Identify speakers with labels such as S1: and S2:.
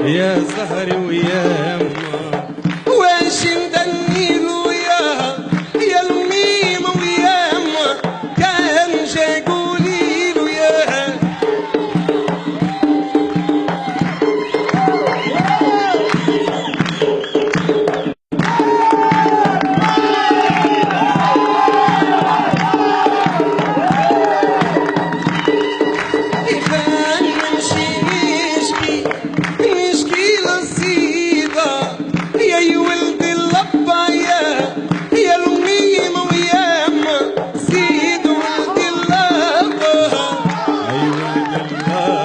S1: يا زهري ويا ما
S2: واش ندنيلو يا الميمة ويا ما كان جا قوليلو يا كان يمشي يشكي للصيدة يا ولد اللبا يا الميمة ويا ما سيد ولد اللبا
S1: اي ولد الله